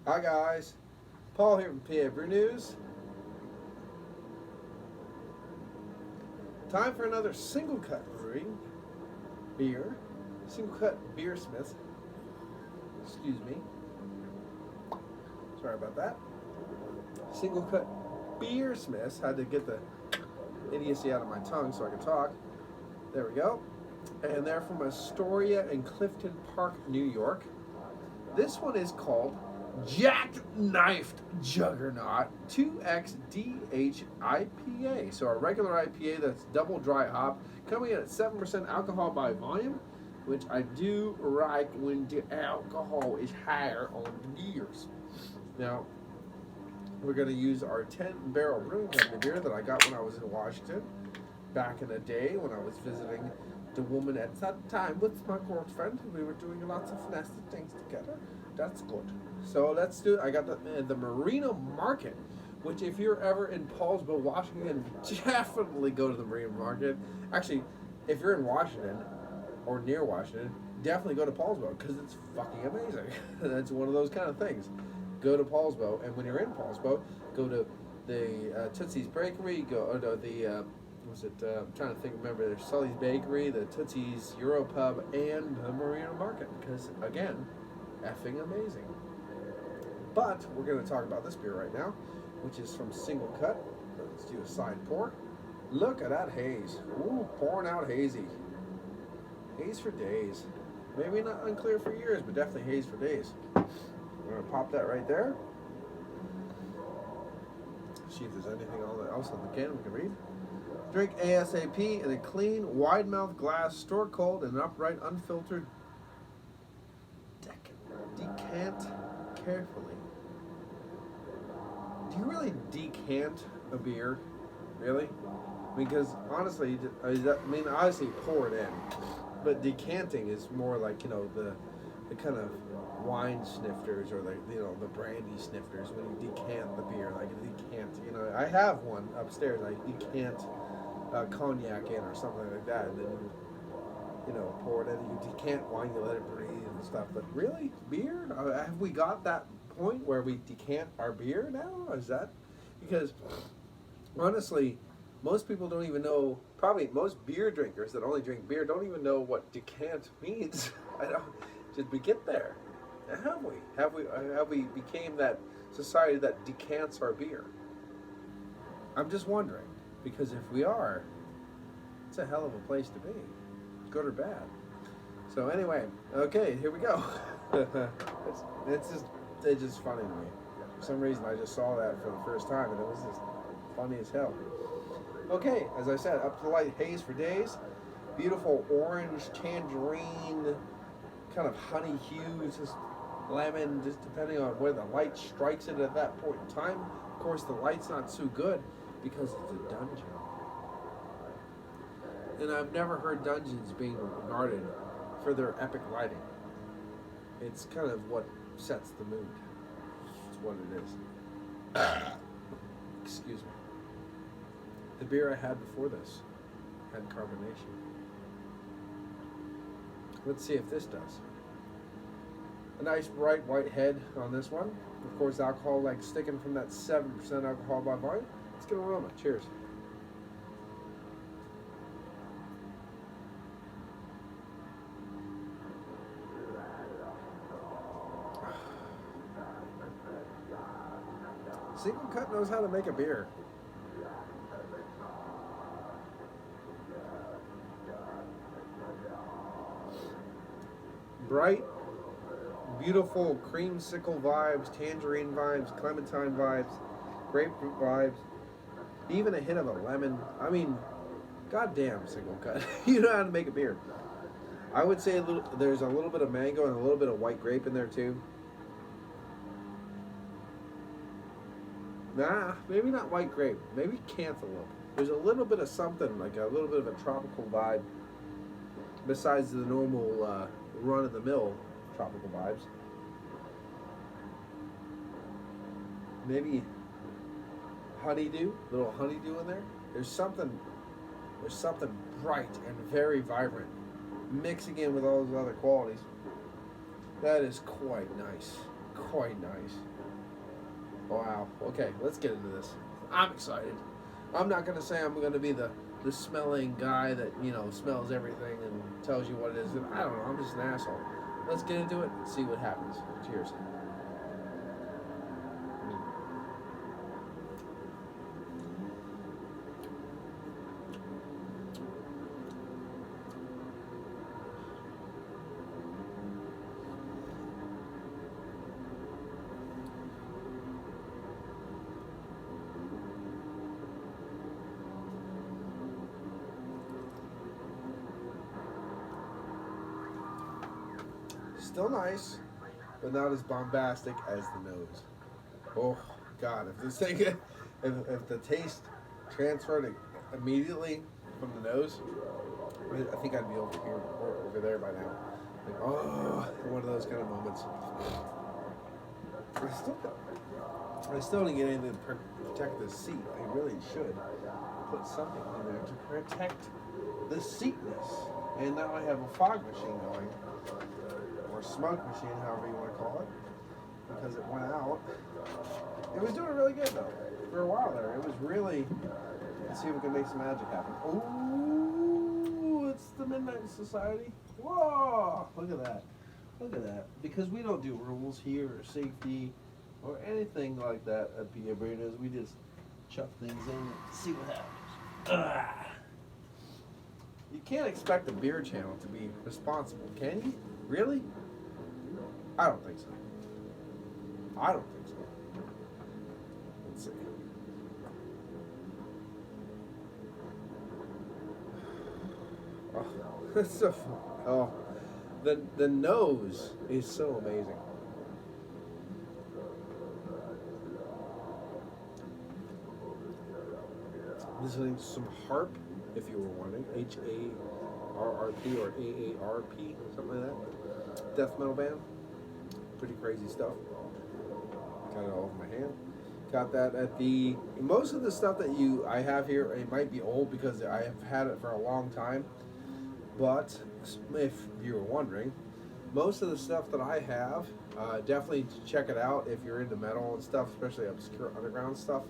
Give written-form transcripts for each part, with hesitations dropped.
Hi guys, Paul here from PABrewNews. Time for another Singlecut brewing beer. Singlecut Beersmith. Excuse me. Sorry about that. Singlecut Beersmiths. Had to get the idiocy out of my tongue so I could talk. There we go. And they're from Astoria and Clifton Park, New York. This one is called Jackknifed Juggernaut 2X IPA. So a regular IPA that's double dry hop, coming in at 7% alcohol by volume, which I do like when the alcohol is higher on beers. Now, we're going to use our 10-barrel brewing company beer that I got when I was in Washington back in the day when I was visiting the woman at that time with my girlfriend. We were doing lots of nasty things together. That's good. So let's do it. I got the Marina Market, which if you're ever in Paulsville, Washington, definitely go to the Marina Market. Actually, if you're in Washington or near Washington, definitely go to Paulsville because it's fucking amazing. That's one of those kind of things. Go to Paulsville, and when you're in Paulsville, go to the Tootsie's Bakery. Go to the I'm trying to remember. There's Sully's Bakery, the Tootsie's Euro Pub, and the Marina Market because again, effing amazing. But we're going to talk about this beer right now, which is from Singlecut. Let's do a side pour. Look at that haze. Ooh, pouring out hazy. Haze for days. Maybe not unclear for years, but definitely haze for days. We're going to pop that right there. See if there's anything else on the can we can read. Drink ASAP in a clean, wide-mouthed glass, store cold in an upright, unfiltered. Decant carefully. Do you really decant a beer? Really? Because honestly, obviously pour it in, but decanting is more like the kind of wine snifters or the brandy snifters when you decant the beer, like a decant. I have one upstairs. I decant cognac in or something like that, and then you pour it in. You decant wine, you let it breathe and stuff. But really, beer? Have we got that point where we decant our beer now? Is that because honestly, most people don't even know. Probably most beer drinkers that only drink beer don't even know what decant means. I don't. Did we get there? Have we? Have we became that society that decants our beer? I'm just wondering because if we are, it's a hell of a place to be, good or bad. So anyway, okay, here we go. it's just funny to me. For some reason, I just saw that for the first time, and it was just funny as hell. Okay, as I said, up to the light haze for days. Beautiful orange, tangerine, kind of honey hues, just lemon, just depending on where the light strikes it at that point in time. Of course, the light's not so good because it's a dungeon. And I've never heard dungeons being regarded for their epic lighting. It's kind of what sets the mood. It's what it is. Excuse me. The beer I had before this had carbonation. Let's see if this does. A nice bright white head on this one. Of course, alcohol like sticking from that 7% alcohol by volume. Let's get an aroma. Cheers. Singlecut knows how to make a beer. Bright, beautiful creamsicle vibes, tangerine vibes, clementine vibes, grapefruit vibes, even a hint of a lemon. I mean, goddamn Singlecut. You know how to make a beer. I would say there's a little bit of mango and a little bit of white grape in there too. Nah, maybe not white grape. Maybe cantaloupe. There's a little bit of something, like a little bit of a tropical vibe, besides the normal run-of-the-mill tropical vibes. Maybe honeydew, little honeydew in there. There's something bright and very vibrant, mixing in with all those other qualities. That is quite nice. quite nice. Wow. Okay, let's get into this. I'm excited. I'm not gonna say I'm gonna be the smelling guy that, you know, smells everything and tells you what it is. I don't know. I'm just an asshole. Let's get into it and see what happens. Cheers. Still nice, but not as bombastic as the nose. Oh God! If this thing, if the taste transferred immediately from the nose, I think I'd be over here or over there by now. Like, oh, one of those kind of moments. I still didn't get anything to protect the seat. I really should put something in there to protect the seatness. And now I have a fog machine going. Smoke machine, however you want to call it, because it went out. It was doing really good though for a while there. It was really. Let's see if we can make some magic happen. Ooh, it's the Midnight Society. Whoa! Look at that. Look at that. Because we don't do rules here or safety or anything like that at PABrewNews. We just chuck things in and see what happens. You can't expect a beer channel to be responsible, can you? Really? I don't think so. I don't think so. Let's see. Oh, that's so fun. Oh, the nose is so amazing. This is some harp, if you were wondering. HARRP or AARP, something like that. Death metal band. Pretty crazy stuff. Got it all over my hand. Got that at the. Most of the stuff that I have here, it might be old because I have had it for a long time. But if you were wondering, most of the stuff that I have, definitely check it out if you're into metal and stuff, especially obscure underground stuff.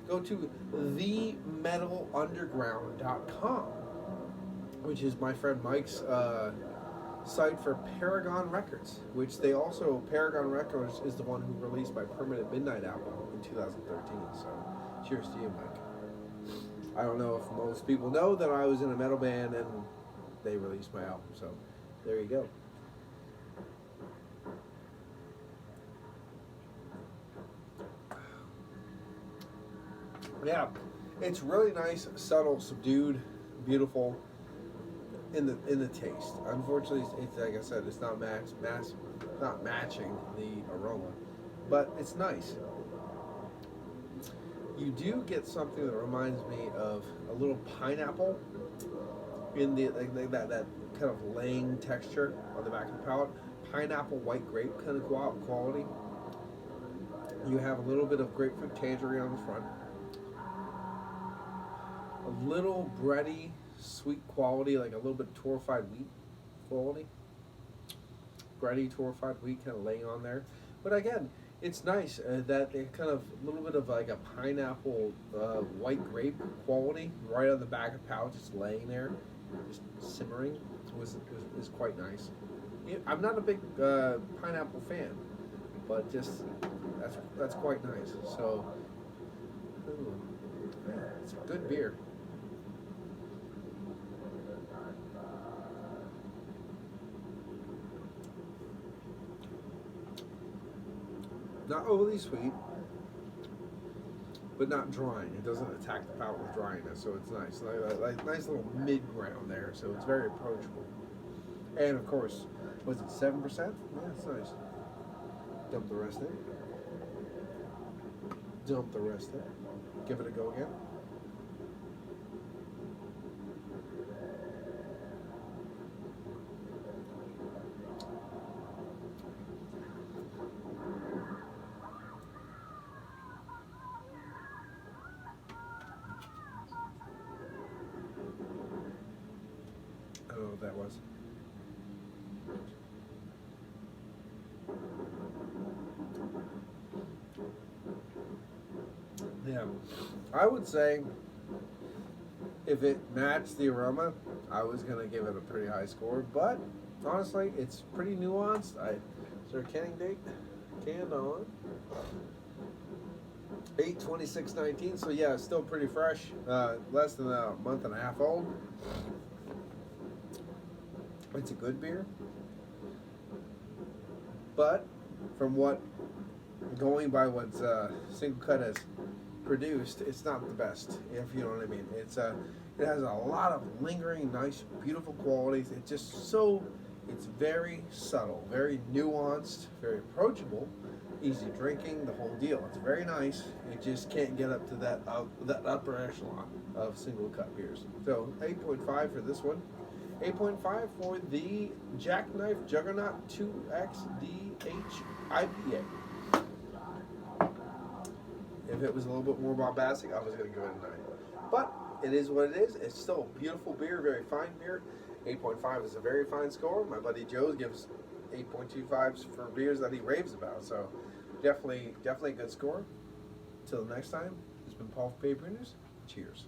Go to themetalunderground.com, which is my friend Mike's site for Paragon Records, which they also, Paragon Records is the one who released my Permanent Midnight album in 2013. So cheers to you, Mike. I don't know if most people know that I was in a metal band and they released my album, so there you go. Yeah, it's really nice, subtle, subdued, beautiful in the taste. Unfortunately, it's like I said, it's not not matching the aroma, but it's nice. You do get something that reminds me of a little pineapple in the like that kind of laying texture on the back of the palate. Pineapple white grape kind of quality. You have a little bit of grapefruit tangerine on the front. A little bready, sweet quality, like a little bit torrefied wheat quality. Bready, torrefied wheat kind of laying on there. But again, it's nice that it kind of a little bit of like a pineapple white grape quality right on the back of pouch, just laying there, just simmering, is quite nice. I'm not a big pineapple fan, but just that's quite nice. So, ooh, yeah, it's a good beer. Not overly sweet, but not drying. It doesn't attack the palate with dryness, so it's nice. Like nice little mid-ground there, so it's very approachable. And of course, was it 7%? Yeah, it's nice. Dump the rest in. Dump the rest in. Give it a go again. I don't know what that was. Yeah. I would say if it matched the aroma, I was going to give it a pretty high score. But honestly, it's pretty nuanced. Is there a canning date? Canned on 8/26/19. So yeah, it's still pretty fresh. Less than a month and a half old. It's a good beer. But from going by what Singlecut has produced, it's not the best, if you know what I mean. It has a lot of lingering, nice, beautiful qualities. It's very subtle, very nuanced, very approachable, easy drinking, the whole deal. It's very nice. It just can't get up to that upper echelon of Singlecut beers. So 8.5 for this one. 8.5 for the Jackknife Juggernaut 2XDH IPA. If it was a little bit more bombastic, I was going to give it a 9. But it is what it is. It's still a beautiful beer, very fine beer. 8.5 is a very fine score. My buddy Joe gives 8.25s for beers that he raves about. So definitely a good score. Until next time, it's been Paul from PABrewNews. Cheers.